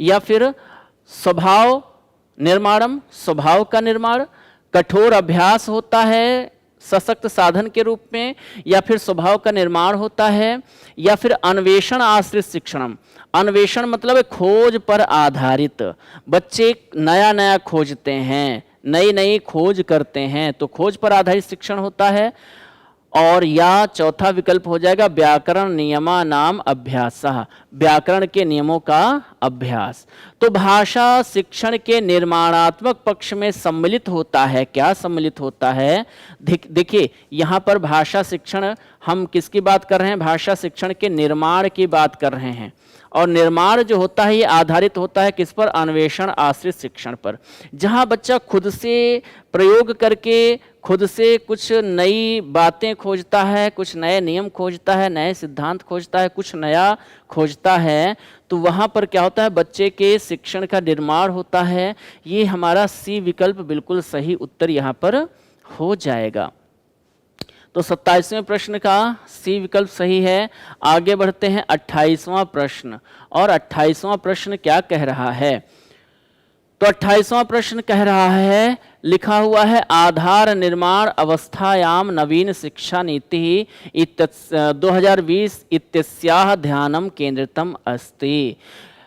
या फिर स्वभाव निर्माणम, स्वभाव का निर्माण, कठोर अभ्यास होता है सशक्त साधन के रूप में, या फिर स्वभाव का निर्माण होता है, या फिर अन्वेषण आश्रित शिक्षणम। अन्वेषण मतलब खोज पर आधारित, बच्चे नया नया खोजते हैं, नई नई खोज करते हैं, तो खोज पर आधारित शिक्षण होता है। और या चौथा विकल्प हो जाएगा व्याकरण नियमा नाम अभ्यास, व्याकरण के नियमों का अभ्यास। तो भाषा शिक्षण के निर्माणात्मक पक्ष में सम्मिलित होता है। क्या सम्मिलित होता है? देखिए यहाँ पर भाषा शिक्षण, हम किसकी बात कर रहे हैं? भाषा शिक्षण के निर्माण की बात कर रहे हैं। और निर्माण जो होता है ये आधारित होता है किस पर? अन्वेषण आश्रित शिक्षण पर, जहाँ बच्चा खुद से प्रयोग करके खुद से कुछ नई बातें खोजता है, कुछ नए नियम खोजता है, नए सिद्धांत खोजता है, कुछ नया खोजता है, तो वहाँ पर क्या होता है? बच्चे के शिक्षण का निर्माण होता है। ये हमारा सी विकल्प बिल्कुल सही उत्तर यहाँ पर हो जाएगा। तो 27वें प्रश्न का सी विकल्प सही है। आगे बढ़ते हैं 28वां प्रश्न, और 28वां प्रश्न क्या कह रहा है? तो 28वां प्रश्न कह रहा है, लिखा हुआ है आधार निर्माण अवस्थायाम नवीन शिक्षा नीति 2020 इत्यस्याः ध्यानम केंद्रितम अस्ति।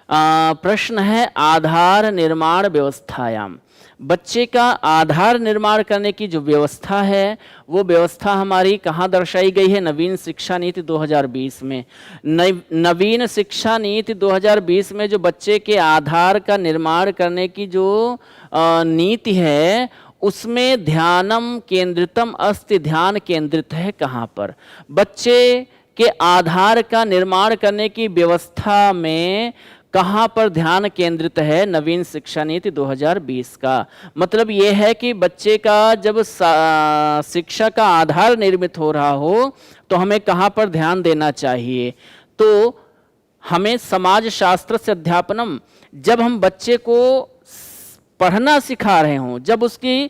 प्रश्न है आधार निर्माण व्यवस्थायाम, बच्चे का आधार निर्माण करने की जो व्यवस्था है वो व्यवस्था हमारी कहाँ दर्शाई गई है? नवीन शिक्षा नीति 2020 में। नवीन शिक्षा नीति 2020 में जो बच्चे के आधार का निर्माण करने की जो नीति है उसमें ध्यानम केंद्रितम अस्ति, ध्यान केंद्रित है कहाँ पर? बच्चे के आधार का निर्माण करने की व्यवस्था में कहाँ पर ध्यान केंद्रित है? नवीन शिक्षा नीति 2020 का मतलब ये है कि बच्चे का जब शिक्षा का आधार निर्मित हो रहा हो तो हमें कहाँ पर ध्यान देना चाहिए? तो हमें समाज शास्त्र से अध्यापनम, जब हम बच्चे को पढ़ना सिखा रहे हों, जब उसकी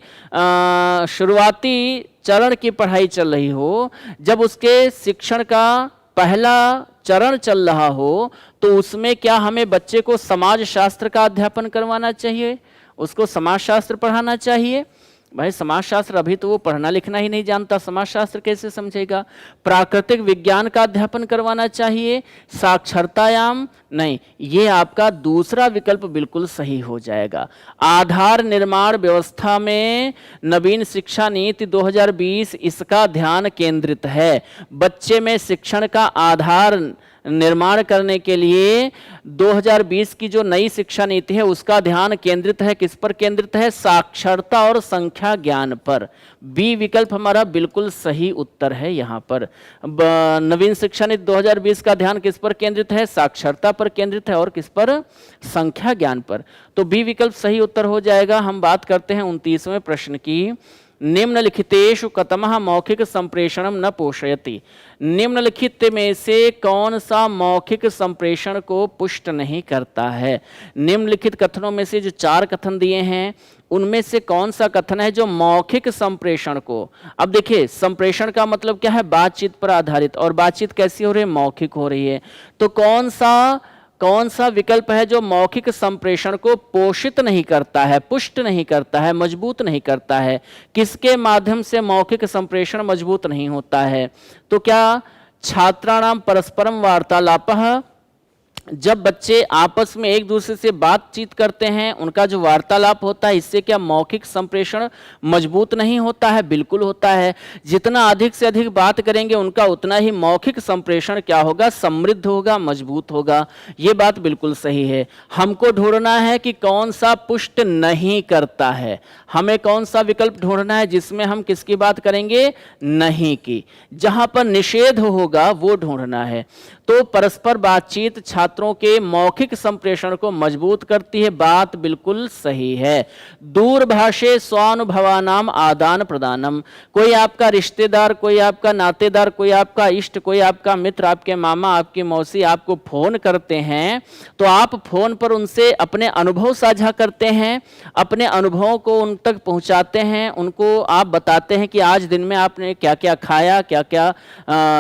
शुरुआती चरण की पढ़ाई चल रही हो, जब उसके शिक्षण का पहला चरण चल रहा हो, तो उसमें क्या हमें बच्चे को समाज शास्त्र का अध्यापन करवाना चाहिए? उसको समाज शास्त्र पढ़ाना चाहिए? भाई समाज शास्त्र अभी तो वो पढ़ना लिखना ही नहीं जानता, समाज शास्त्र कैसे समझेगा? प्राकृतिक विज्ञान का अध्यापन करवाना चाहिए? साक्षरतायाम? नहीं, ये आपका दूसरा विकल्प बिल्कुल सही हो जाएगा। आधार निर्माण व्यवस्था में नवीन शिक्षा नीति 2020 इसका ध्यान केंद्रित है। बच्चे में शिक्षण का आधार निर्माण करने के लिए 2020 की जो नई शिक्षा नीति है उसका ध्यान केंद्रित है किस पर केंद्रित है? साक्षरता और संख्या ज्ञान पर। बी विकल्प हमारा बिल्कुल सही उत्तर है। यहाँ पर नवीन शिक्षा नीति 2020 का ध्यान किस पर केंद्रित है? साक्षरता पर केंद्रित है और किस पर? संख्या ज्ञान पर। तो बी विकल्प सही उत्तर हो जाएगा। हम बात करते हैं 29वें प्रश्न की। निम्नलिखितेषु कतमः मौखिक संप्रेषणम न पोषयति। निम्नलिखित में से कौन सा मौखिक संप्रेषण को पुष्ट नहीं करता है? निम्नलिखित कथनों में से जो 4 कथन दिए हैं उनमें से कौन सा कथन है जो मौखिक संप्रेषण को, अब देखिए संप्रेषण का मतलब क्या है? बातचीत पर आधारित, और बातचीत कैसी हो रही है? मौखिक हो रही है। तो कौन सा कौन सा विकल्प है जो मौखिक संप्रेषण को पोषित नहीं करता है, पुष्ट नहीं करता है, मजबूत नहीं करता है? किसके माध्यम से मौखिक संप्रेषण मजबूत नहीं होता है? तो क्या छात्राणाम परस्परम वार्तालापः, जब बच्चे आपस में एक दूसरे से बातचीत करते हैं, उनका जो वार्तालाप होता है, इससे क्या मौखिक संप्रेषण मजबूत नहीं होता है? बिल्कुल होता है। जितना अधिक से अधिक बात करेंगे उनका उतना ही मौखिक संप्रेषण क्या होगा? समृद्ध होगा, मजबूत होगा। ये बात बिल्कुल सही है। हमको ढूंढना है कि कौन सा पुष्ट नहीं करता है। हमें कौन सा विकल्प ढूंढना है जिसमें हम किसकी बात करेंगे? नहीं की। जहां पर निषेध होगा वो ढूंढना है। तो परस्पर बातचीत छात्रों के मौखिक संप्रेषण को मजबूत करती है, बात बिल्कुल सही है। दूरभाषे स्वानुभवानाम आदान प्रदानम, कोई आपका रिश्तेदार, कोई आपका नातेदार, कोई आपका इष्ट, कोई आपका मित्र, आपके मामा, आपकी मौसी आपको फोन करते हैं, तो आप फोन पर उनसे अपने अनुभव साझा करते हैं, अपने अनुभवों को उन तक पहुंचाते हैं, उनको आप बताते हैं कि आज दिन में आपने क्या क्या खाया, क्या क्या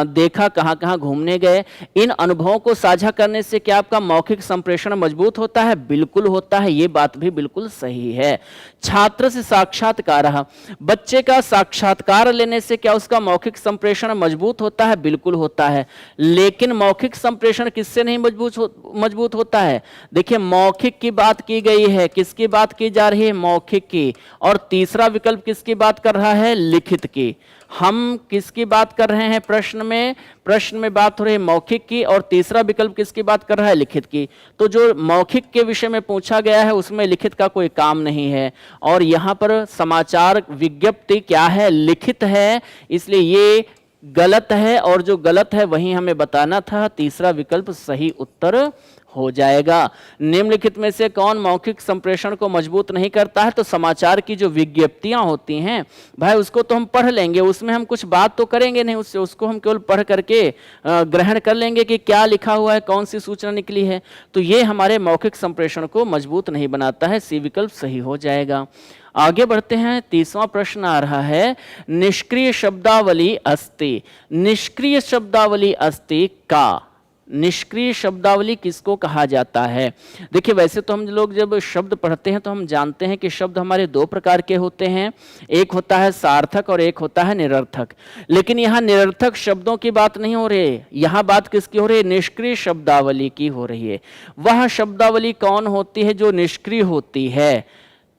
देखा, कहाँ कहाँ घूमने गए। इन अनुभवों को साझा करने से क्या आपका मौखिक संप्रेषण मजबूत होता है? बिल्कुल होता है। ये बात भी बिल्कुल सही है। छात्र से साक्षात्कार, बच्चे का साक्षात्कार लेने से क्या उसका मौखिक संप्रेषण मजबूत होता है? बिल्कुल होता है। लेकिन मौखिक संप्रेषण किससे नहीं मजबूत होता है? देखिए, मौखिक की बात की गई है, किसकी बात की जा रही है? मौखिक की। और तीसरा विकल्प किसकी बात कर रहा है? लिखित की। हम किसकी बात कर रहे हैं? प्रश्न में बात हो रही है मौखिक की, और तीसरा विकल्प किसकी बात कर रहा है? लिखित की। तो जो मौखिक के विषय में पूछा गया है उसमें लिखित का कोई काम नहीं है, और यहाँ पर समाचार विज्ञप्ति क्या है? लिखित है, इसलिए ये गलत है, और जो गलत है वही हमें बताना था। तीसरा विकल्प सही उत्तर हो जाएगा। निम्नलिखित में से कौन मौखिक संप्रेषण को मजबूत नहीं करता है? तो समाचार की जो विज्ञप्तियां होती हैं भाई, उसको तो हम पढ़ लेंगे, उसमें हम कुछ बात तो करेंगे नहीं उससे, उसको हम केवल पढ़ करके ग्रहण कर लेंगे कि क्या लिखा हुआ है, कौन सी सूचना निकली है। तो ये हमारे मौखिक संप्रेषण को मजबूत नहीं बनाता है। सी विकल्प सही हो जाएगा। आगे बढ़ते हैं। 30वां प्रश्न आ रहा है, निष्क्रिय शब्दावली अस्ति। निष्क्रिय शब्दावली अस्ति का, निष्क्रिय शब्दावली किसको कहा जाता है? देखिए, वैसे तो हम लोग जब शब्द पढ़ते हैं तो हम जानते हैं कि शब्द हमारे दो प्रकार के होते हैं, एक होता है सार्थक और एक होता है निरर्थक। लेकिन यहाँ निरर्थक शब्दों की बात नहीं हो रही है, यहाँ बात किसकी हो रही है? निष्क्रिय शब्दावली की हो रही है। वह शब्दावली कौन होती है जो निष्क्रिय होती है?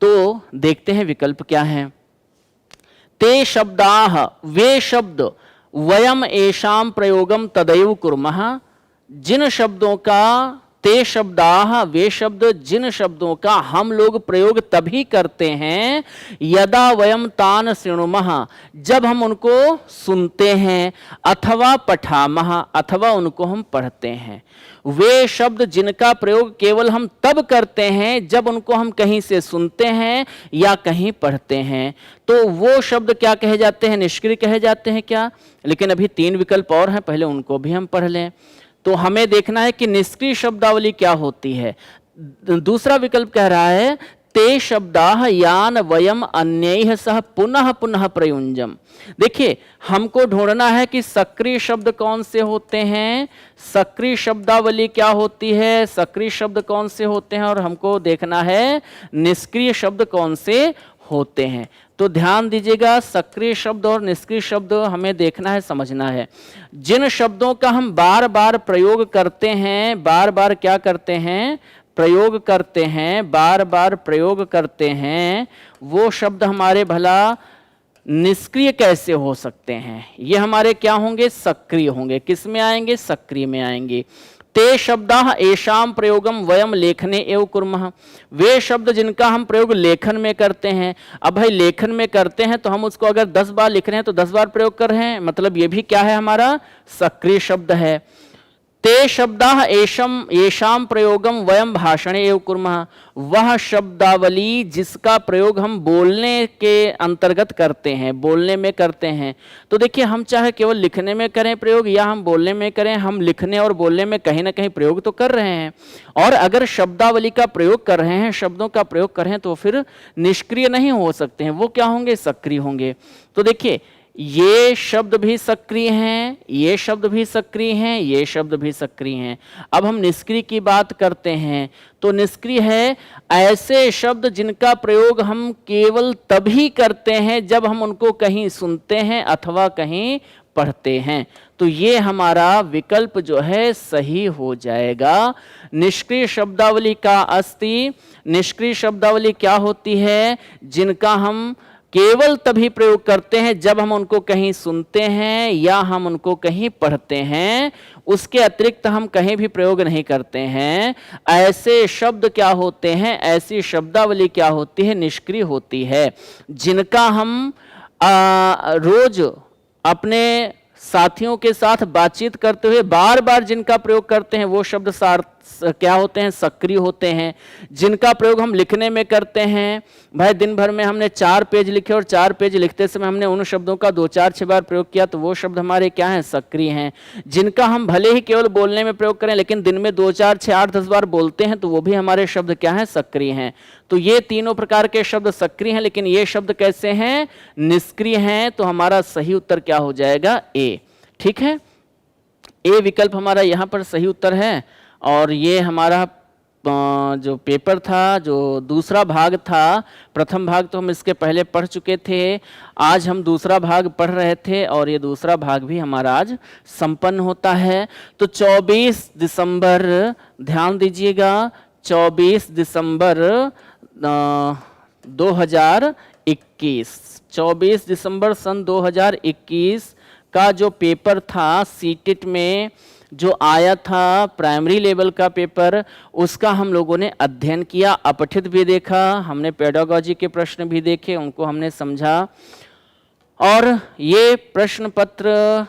तो देखते हैं विकल्प क्या है। ते शब्दाः, वे शब्द, वयम एषां प्रयोगम तदैव कुर्मः, जिन शब्दों का, ते शब्दाः, वे शब्द, जिन शब्दों का हम लोग प्रयोग तभी करते हैं यदा वयम तान शृणुमः, जब हम उनको सुनते हैं, अथवा पठामः, अथवा उनको हम पढ़ते हैं। वे शब्द जिनका प्रयोग केवल हम तब करते हैं जब उनको हम कहीं से सुनते हैं या कहीं पढ़ते हैं, तो वो शब्द क्या कहे जाते हैं? निष्क्रिय कहे जाते हैं क्या? लेकिन अभी 3 विकल्प और हैं, पहले उनको भी हम पढ़ लें। तो हमें देखना है कि निष्क्रिय शब्दावली क्या होती है। दूसरा विकल्प कह रहा है, ते शब्दाः यान वयम अन्यैः सह पुनः पुनः प्रयुञ्जम। देखिए, हमको ढूंढना है कि सक्रिय शब्द कौन से होते हैं, सक्रिय शब्दावली क्या होती है, सक्रिय शब्द कौन से होते हैं, और हमको देखना है निष्क्रिय शब्द कौन से होते हैं। तो ध्यान दीजिएगा, सक्रिय शब्द और निष्क्रिय शब्द हमें देखना है, समझना है। जिन शब्दों का हम बार बार प्रयोग करते हैं, बार बार क्या करते हैं? प्रयोग करते हैं, बार बार प्रयोग करते हैं, वो शब्द हमारे भला निष्क्रिय कैसे हो सकते हैं? ये हमारे क्या होंगे? सक्रिय होंगे। किस में आएंगे? सक्रिय में आएंगे। ते शब्दाः एषां प्रयोगम वयम लेखने एव कुर्मः, वे शब्द जिनका हम प्रयोग लेखन में करते हैं। अब भाई लेखन में करते हैं तो हम उसको अगर 10 बार लिख रहे हैं तो 10 बार प्रयोग कर रहे हैं, मतलब ये भी क्या है? हमारा सक्रिय शब्द है। ते शब्दाः येषां प्रयोगम वयम भाषणे एव कुर्मः, वह शब्दावली जिसका प्रयोग हम बोलने के अंतर्गत करते हैं, बोलने में करते हैं। तो देखिए, हम चाहे केवल लिखने में करें प्रयोग या हम बोलने में करें, हम लिखने और बोलने में कहीं ना कहीं प्रयोग तो कर रहे हैं। और अगर शब्दावली का प्रयोग कर रहे हैं, शब्दों का प्रयोग कर रहे हैं, तो फिर निष्क्रिय नहीं हो सकते हैं, वो क्या होंगे? सक्रिय होंगे। तो देखिए, ये शब्द भी सक्रिय हैं, ये शब्द भी सक्रिय हैं, ये शब्द भी सक्रिय हैं। अब हम निष्क्रिय की बात करते हैं तो निष्क्रिय है ऐसे शब्द जिनका प्रयोग हम केवल तभी करते हैं जब हम उनको कहीं सुनते हैं अथवा कहीं पढ़ते हैं। तो ये हमारा विकल्प जो है सही हो जाएगा। निष्क्रिय शब्दावली का अस्ति। निष्क्रिय शब्दावली क्या होती है? जिनका हम केवल तभी प्रयोग करते हैं जब हम उनको कहीं सुनते हैं या हम उनको कहीं पढ़ते हैं, उसके अतिरिक्त हम कहीं भी प्रयोग नहीं करते हैं। ऐसे शब्द क्या होते हैं? ऐसी शब्दावली क्या होती है? निष्क्रिय होती है। जिनका हम रोज अपने साथियों के साथ बातचीत करते हुए बार बार जिनका प्रयोग करते हैं वो शब्द क्या होते हैं? सक्रिय होते हैं। जिनका प्रयोग हम लिखने में करते हैं, भाई दिन भर में हमने 4 पेज लिखे और 4 पेज लिखते समय हमने उन शब्दों का 2-4-6 बार प्रयोग किया तो वो शब्द हमारे क्या हैं? सक्रिय हैं। जिनका हम भले ही केवल बोलने में प्रयोग करें लेकिन दिन में 2-4-6-8-10 बार बोलते हैं तो वो भी हमारे शब्द क्या हैं? सक्रिय हैं। तो ये तीनों प्रकार के शब्द सक्रिय हैं, लेकिन ये शब्द कैसे हैं? निष्क्रिय हैं। तो हमारा सही उत्तर क्या हो जाएगा? ए। ठीक है, ए विकल्प हमारा यहाँ पर सही उत्तर है। और ये हमारा जो पेपर था, जो दूसरा भाग था, प्रथम भाग तो हम इसके पहले पढ़ चुके थे, आज हम दूसरा भाग पढ़ रहे थे और ये दूसरा भाग भी हमारा आज संपन्न होता है। तो 24 दिसंबर, ध्यान दीजिएगा, 24 दिसंबर 2021, 24 दिसंबर सन 2021 का जो पेपर था सीटेट में जो आया था, प्राइमरी लेवल का पेपर, उसका हम लोगों ने अध्ययन किया, अपठित भी देखा, हमने पेडागोजी के प्रश्न भी देखे, उनको हमने समझा। और ये प्रश्न पत्र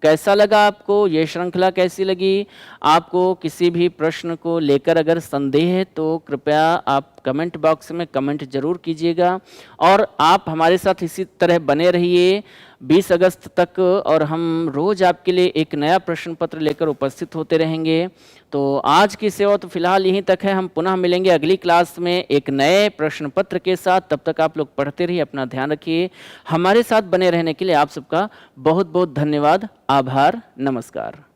कैसा लगा आपको? ये श्रृंखला कैसी लगी? आपको किसी भी प्रश्न को लेकर अगर संदेह है तो कृपया आप कमेंट बॉक्स में कमेंट जरूर कीजिएगा और आप हमारे साथ इसी तरह बने रहिए 20 अगस्त तक, और हम रोज आपके लिए एक नया प्रश्न पत्र लेकर उपस्थित होते रहेंगे। तो आज की सेवा तो फिलहाल यहीं तक है। हम पुनः मिलेंगे अगली क्लास में एक नए प्रश्न पत्र के साथ। तब तक आप लोग पढ़ते रहिए, अपना ध्यान रखिए। हमारे साथ बने रहने के लिए आप सबका बहुत बहुत धन्यवाद, आभार, नमस्कार।